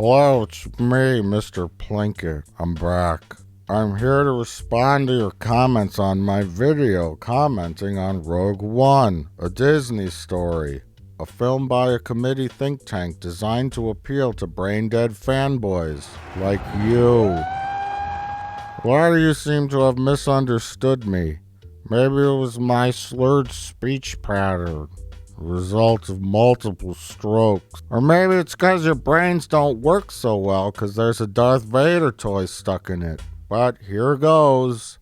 Hello, it's me, Mr. Plinkett. I'm back. I'm here to respond to your comments on my video commenting on Rogue One, a Disney story, a film by a committee think tank designed to appeal to brain-dead fanboys like you. A lot of you seem to have misunderstood me. Maybe it was my slurred speech pattern, result of multiple strokes. Or maybe it's because your brains don't work so well because there's a Darth Vader toy stuck in it. But here goes.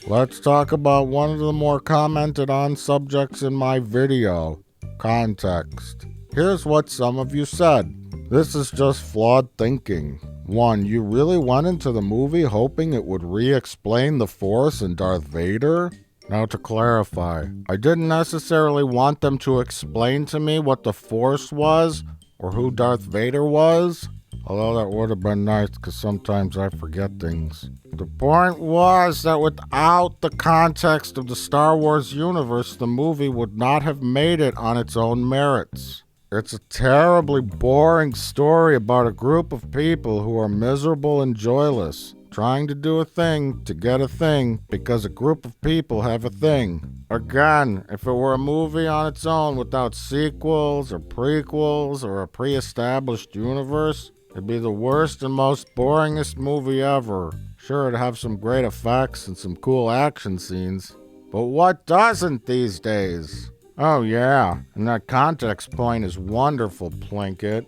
Let's talk about one of the more commented on subjects in my video, context. Here's what some of you said. This is just flawed thinking. 1. You really went into the movie hoping it would re-explain the Force and Darth Vader? Now to clarify, I didn't necessarily want them to explain to me what the Force was or who Darth Vader was, although that would have been nice because sometimes I forget things. The point was that without the context of the Star Wars universe, the movie would not have made it on its own merits. It's a terribly boring story about a group of people who are miserable and joyless, trying to do a thing to get a thing because a group of people have a thing. Again, if it were a movie on its own without sequels or prequels or a pre-established universe, it'd be the worst and most boringest movie ever. Sure, it'd have some great effects and some cool action scenes, but what doesn't these days? Oh yeah, and that context point is wonderful, Plinkett,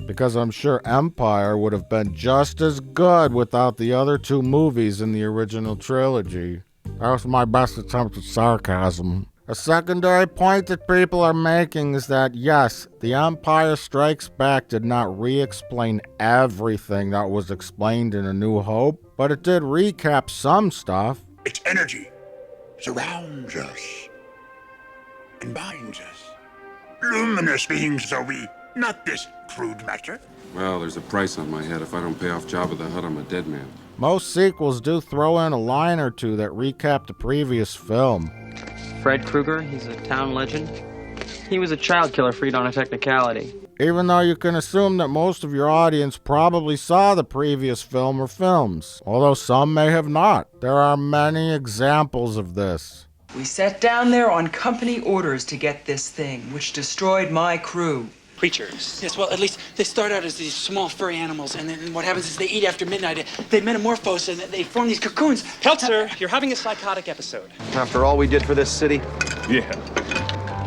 because I'm sure Empire would have been just as good without the other two movies in the original trilogy. That was my best attempt at sarcasm. A secondary point that people are making is that yes, The Empire Strikes Back did not re-explain everything that was explained in A New Hope, but it did recap some stuff. Its energy surrounds us and binds us. Luminous beings are we, not this crude matter. Well, there's a price on my head. If I don't pay off Jabba the Hutt, I'm a dead man. Most sequels do throw in a line or two that recap the previous film. Fred Krueger, he's a town legend. He was a child killer freed on a technicality. Even though you can assume that most of your audience probably saw the previous film or films, although some may have not. There are many examples of this. We sat down there on company orders to get this thing, which destroyed my crew. Creatures. Yes, well, at least they start out as these small furry animals, and then what happens is they eat after midnight. They metamorphose, and they form these cocoons. Peltzer, you're having a psychotic episode. After all we did for this city? Yeah.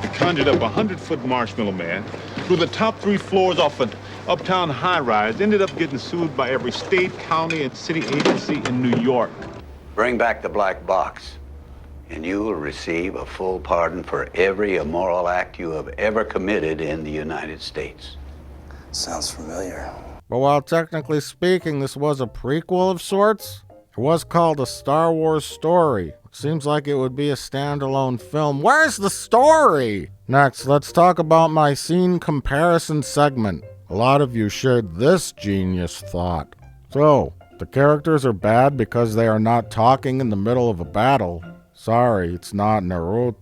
I conjured up a 100-foot marshmallow man, threw the top 3 floors off an uptown high-rise, ended up getting sued by every state, county, and city agency in New York. Bring back the black box, and you will receive a full pardon for every immoral act you have ever committed in the United States. Sounds familiar. But while technically speaking this was a prequel of sorts, it was called A Star Wars Story. It seems like it would be a standalone film. Where's the story? Next, let's talk about my scene comparison segment. A lot of you shared this genius thought. So, the characters are bad because they are not talking in the middle of a battle. Sorry, it's not Naruto?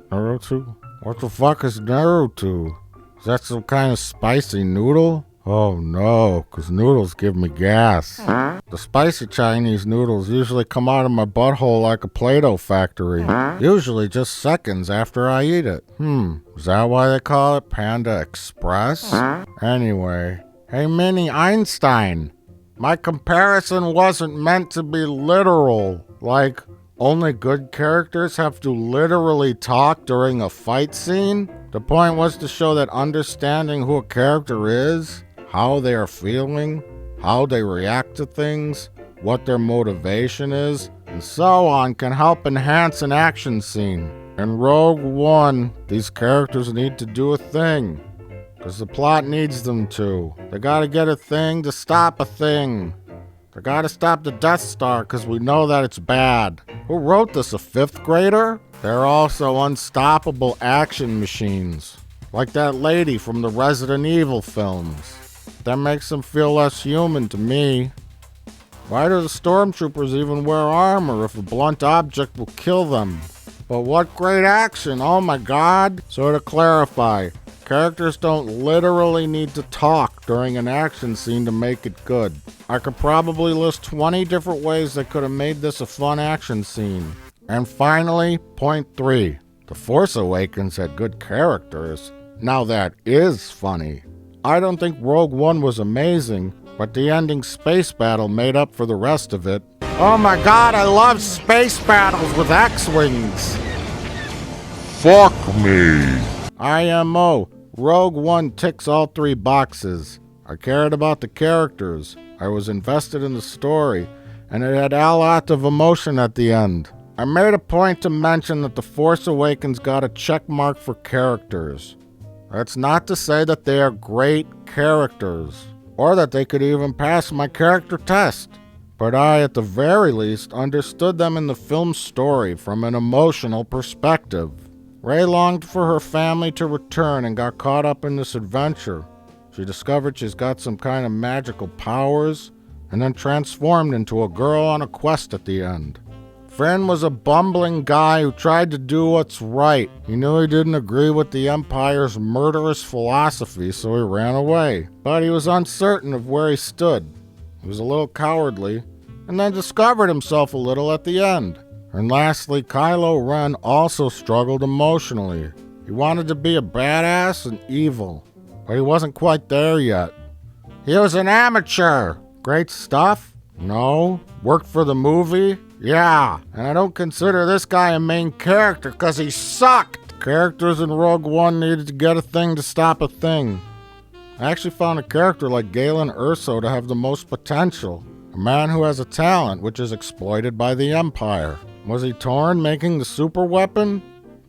Naruto? What the fuck is Naruto? Is that some kind of spicy noodle? Oh no, because noodles give me gas. The spicy Chinese noodles usually come out of my butthole like a Play-Doh factory. Usually just seconds after I eat it. Is that why they call it Panda Express? Anyway, hey Mini Einstein. My comparison wasn't meant to be literal. Like, only good characters have to literally talk during a fight scene? The point was to show that understanding who a character is, how they are feeling, how they react to things, what their motivation is, and so on can help enhance an action scene. In Rogue One, these characters need to do a thing, because the plot needs them to. They gotta get a thing to stop a thing. They gotta stop the Death Star because we know that it's bad. Who wrote this, a 5th grader? They're also unstoppable action machines. Like that lady from the Resident Evil films. That makes them feel less human to me. Why do the stormtroopers even wear armor if a blunt object will kill them? But what great action, oh my god. So to clarify, characters don't literally need to talk during an action scene to make it good. I could probably list 20 different ways they could have made this a fun action scene. And finally, point 3. The Force Awakens had good characters. Now that is funny. I don't think Rogue One was amazing, but the ending space battle made up for the rest of it. Oh my god, I love space battles with X-Wings! Fuck me. IMO. Rogue One ticks all 3 boxes. I cared about the characters, I was invested in the story, and it had a lot of emotion at the end. I made a point to mention that The Force Awakens got a check mark for characters. That's not to say that they are great characters, or that they could even pass my character test. But I, at the very least, understood them in the film's story from an emotional perspective. Rey longed for her family to return and got caught up in this adventure. She discovered she's got some kind of magical powers, and then transformed into a girl on a quest at the end. Finn was a bumbling guy who tried to do what's right. He knew he didn't agree with the Empire's murderous philosophy, so he ran away. But he was uncertain of where he stood. He was a little cowardly, and then discovered himself a little at the end. And lastly, Kylo Ren also struggled emotionally. He wanted to be a badass and evil, but he wasn't quite there yet. He was an amateur. Great stuff? No. Worked for the movie? Yeah. And I don't consider this guy a main character because he sucked. Characters in Rogue One needed to get a thing to stop a thing. I actually found a character like Galen Erso to have the most potential. A man who has a talent which is exploited by the Empire. Was he torn making the super weapon?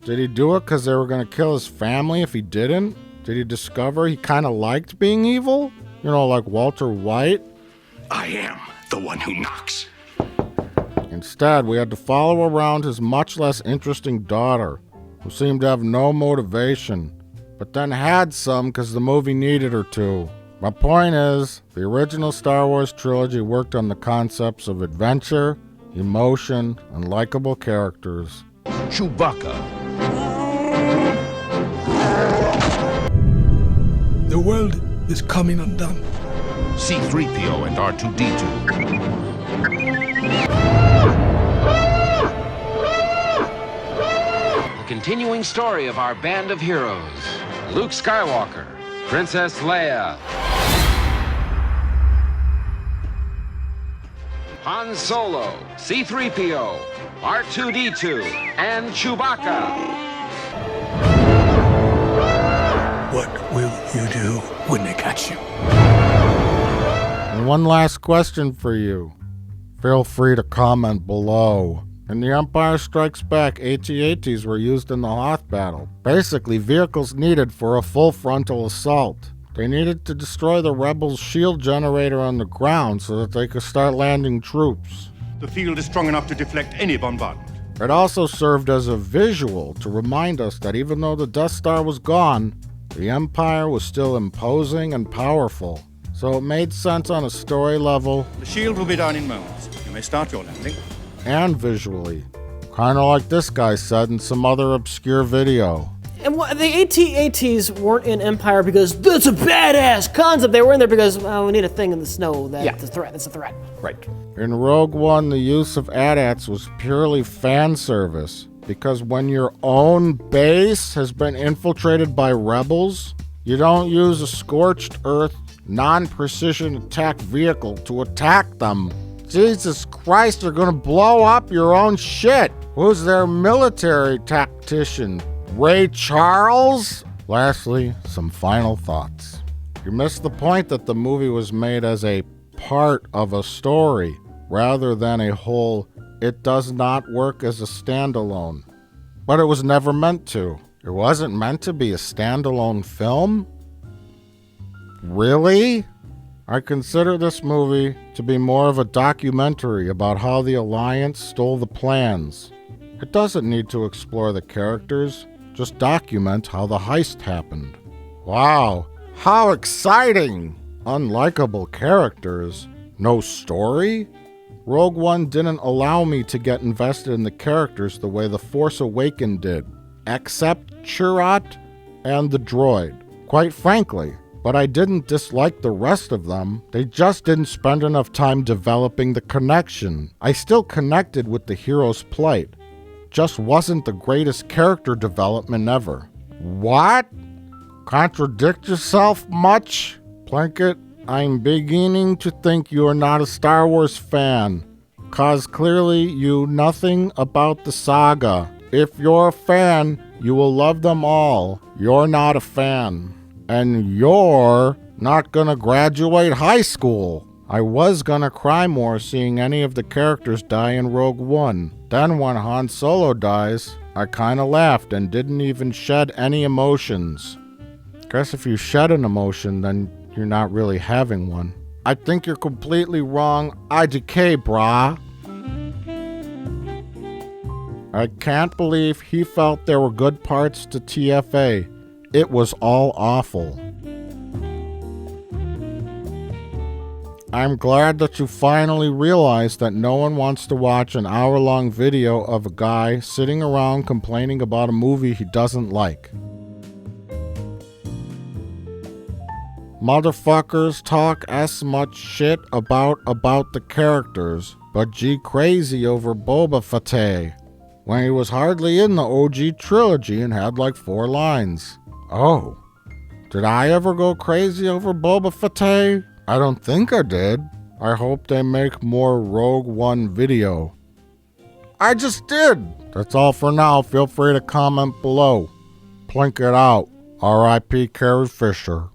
Did he do it because they were going to kill his family if he didn't? Did he discover he kind of liked being evil? You know, like Walter White? I am the one who knocks. Instead, we had to follow around his much less interesting daughter, who seemed to have no motivation, but then had some because the movie needed her to. My point is, the original Star Wars trilogy worked on the concepts of adventure, emotion, and likable characters. Chewbacca. The world is coming undone. C-3PO and R2-D2. The continuing story of our band of heroes. Luke Skywalker, Princess Leia, Han Solo, C-3PO, R2-D2, and Chewbacca. What will you do when they catch you? And one last question for you. Feel free to comment below. In The Empire Strikes Back, AT-ATs were used in the Hoth battle. Basically, vehicles needed for a full frontal assault. They needed to destroy the rebels' shield generator on the ground so that they could start landing troops. The field is strong enough to deflect any bombardment. It also served as a visual to remind us that even though the Death Star was gone, the Empire was still imposing and powerful. So it made sense on a story level. The shield will be down in moments. You may start your landing. And visually. Kinda like this guy said in some other obscure video. And the AT-ATs weren't in Empire because that's a badass concept. They were in there because, well, we need a thing in the snow that's a threat. That's a threat. Right. In Rogue One, the use of AT-ATs was purely fan service. Because when your own base has been infiltrated by rebels, you don't use a scorched earth, non-precision attack vehicle to attack them. Jesus Christ, you're gonna blow up your own shit. Who's their military tactician? Ray Charles? Lastly, some final thoughts. You missed the point that the movie was made as a part of a story, rather than a whole. It does not work as a standalone. But it was never meant to. It wasn't meant to be a standalone film? Really? I consider this movie to be more of a documentary about how the Alliance stole the plans. It doesn't need to explore the characters, just document how the heist happened. Wow, how exciting! Unlikable characters, no story? Rogue One didn't allow me to get invested in the characters the way The Force Awakens did, except Chirrut and the droid, quite frankly. But I didn't dislike the rest of them. They just didn't spend enough time developing the connection. I still connected with the hero's plight. Just wasn't the greatest character development ever. What? Contradict yourself much? Plinkett, I'm beginning to think you're not a Star Wars fan, 'cause clearly you nothing about the saga. If you're a fan, you will love them all. You're not a fan. And you're not gonna graduate high school. I was gonna cry more seeing any of the characters die in Rogue One. Then when Han Solo dies, I kinda laughed and didn't even shed any emotions. Guess if you shed an emotion, then you're not really having one. I think you're completely wrong. IDK, brah. I can't believe he felt there were good parts to TFA. It was all awful. I'm glad that you finally realized that no one wants to watch an hour-long video of a guy sitting around complaining about a movie he doesn't like. Motherfuckers talk as much shit about the characters, but G crazy over Boba Fett, when he was hardly in the OG trilogy and had like 4 lines. Oh, did I ever go crazy over Boba Fett? I don't think I did. I hope they make more Rogue One video. I just did. That's all for now. Feel free to comment below. Plinkett out. R.I.P. Carrie Fisher.